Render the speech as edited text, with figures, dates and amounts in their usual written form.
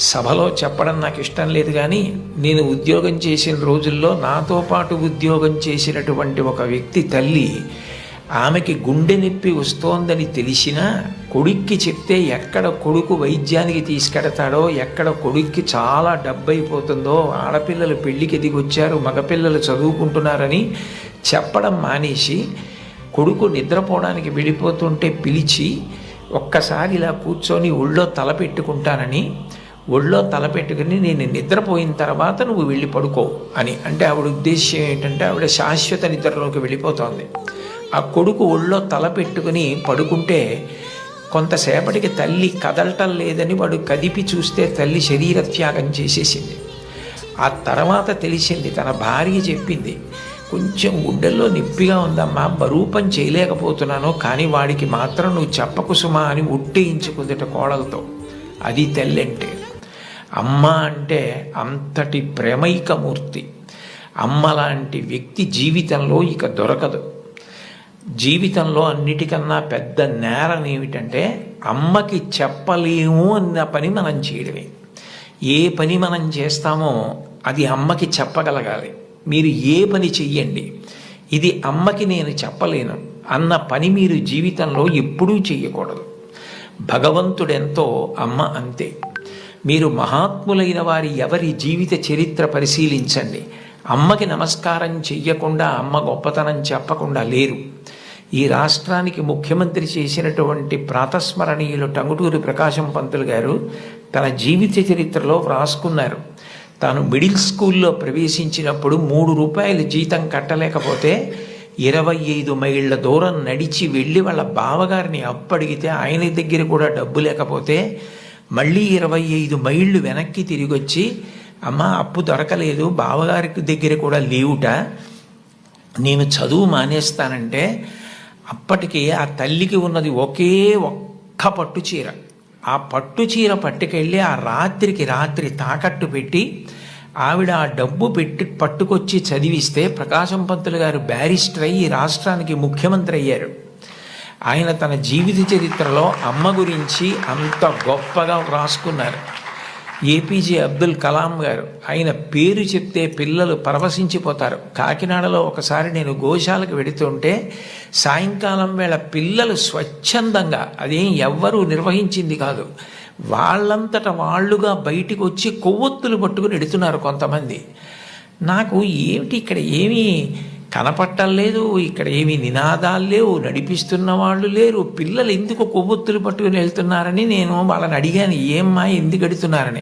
సభలో చెప్పడం నాకు ఇష్టం లేదు, కానీ నేను ఉద్యోగం చేసిన రోజుల్లో నాతో పాటు ఉద్యోగం చేసినటువంటి ఒక వ్యక్తి తల్లి, ఆమెకి గుండె నొప్పి వస్తోందని తెలిసినా కొడుక్కి చెప్తే ఎక్కడ కొడుకు వైద్యానికి తీసుకెడతాడో, ఎక్కడ కొడుక్కి చాలా డబ్బైపోతుందో, ఆడపిల్లలు పెళ్ళికి ఎదిగొచ్చారు, మగపిల్లలు చదువుకుంటున్నారని చెప్పడం మానేసి కొడుకు నిద్రపోవడానికి వెళ్ళిపోతుంటే పిలిచి ఒక్కసారి ఇలా కూర్చొని ఒళ్ళో తల పెట్టుకుంటానని, ఒళ్ళో తల పెట్టుకుని నేను నిద్రపోయిన తర్వాత నువ్వు వెళ్ళి పడుకో అని అంటే ఆవిడ ఉద్దేశ్యం ఏంటంటే ఆవిడ శాశ్వత నిద్రలోకి వెళ్ళిపోతోంది. ఆ కొడుకు ఒళ్ళో తల పెట్టుకుని పడుకుంటే కొంతసేపటికి తల్లి కదలటం లేదని వాడు కదిపి చూస్తే తల్లి శరీర త్యాగం చేసేసింది. ఆ తర్వాత తెలిసింది, తన భార్య చెప్పింది, కొంచెం గుండెల్లో నొప్పిగా ఉందమ్మా, బరువు పని చేయలేకపోతున్నాను, కానీ వాడికి మాత్రం నువ్వు చెప్పకు సుమా అని ఒట్టేయించుకుందిట కోడలతో. అది తల్లి అంటే. అమ్మ అంటే అంతటి ప్రేమైకమూర్తి. అమ్మ లాంటి వ్యక్తి జీవితంలో ఇక దొరకదు. జీవితంలో అన్నిటికన్నా పెద్ద నేరం ఏమిటంటే అమ్మకి చెప్పలేము అన్న పని మనం చేయడమే. ఏ పని మనం చేస్తామో అది అమ్మకి చెప్పగలగాలి. మీరు ఏ పని చెయ్యండి, ఇది అమ్మకి నేను చెప్పలేను అన్న పని మీరు జీవితంలో ఎప్పుడూ చెయ్యకూడదు. భగవంతుడెంతో అమ్మ అంతే. మీరు మహాత్ములైన వారి ఎవరి జీవిత చరిత్ర పరిశీలించండి. అమ్మకి నమస్కారం చెయ్యకుండా, అమ్మ గొప్పతనం చెప్పకుండా లేరు. ఈ రాష్ట్రానికి ముఖ్యమంత్రి చేసినటువంటి ప్రాతస్మరణీయులు టంగుటూరి ప్రకాశం పంతులు గారు తన జీవిత చరిత్రలో వ్రాసుకున్నారు. తాను మిడిల్ స్కూల్లో ప్రవేశించినప్పుడు 3 రూపాయలు జీతం కట్టలేకపోతే 25 మైళ్ళ దూరం నడిచి వెళ్ళి వాళ్ళ బావగారిని అప్పడిగితే ఆయన దగ్గర కూడా డబ్బు లేకపోతే మళ్ళీ 25 మైళ్ళు వెనక్కి తిరిగి వచ్చి, అమ్మ అప్పు దొరకలేదు, బావగారికి దగ్గర కూడా లేవుట, నేను చదువు మానేస్తానంటే అప్పటికి ఆ తల్లికి ఉన్నది ఒకే ఒక్క పట్టు చీర. ఆ పట్టు చీర పట్టుకెళ్ళి ఆ రాత్రికి రాత్రి తాకట్టు పెట్టి ఆవిడ ఆ డబ్బు పట్టుకొచ్చి చదివిస్తే ప్రకాశం పంతులు గారు బ్యారిస్టర్ అయ్యి రాష్ట్రానికి ముఖ్యమంత్రి అయ్యారు. ఆయన తన జీవిత చరిత్రలో అమ్మ గురించి అంత గొప్పగా వ్రాసుకున్నారు. ఏపీజే అబ్దుల్ కలాం గారు, ఆయన పేరు చెప్తే పిల్లలు పరవశించిపోతారు. కాకినాడలో ఒకసారి నేను గోశాలకు వెడుతుంటే సాయంకాలం వేళ పిల్లలు స్వచ్ఛందంగా, అదేం ఎవ్వరూ నిర్వహించింది కాదు, వాళ్ళంతట వాళ్ళుగా బయటికి వచ్చి కొవ్వొత్తులు పట్టుకుని ఎడుతున్నారు కొంతమంది. నాకు ఏమిటి ఇక్కడ ఏమీ కనపట్టలేదు, ఇక్కడ ఏమీ నినాదాలు లేవు, నడిపిస్తున్న వాళ్ళు లేరు, పిల్లలు ఎందుకు కొవ్వొత్తులు పట్టుకుని వెళ్తున్నారని నేను వాళ్ళని అడిగాను, ఏమ్మా ఎందుకు ఎడుతున్నారని.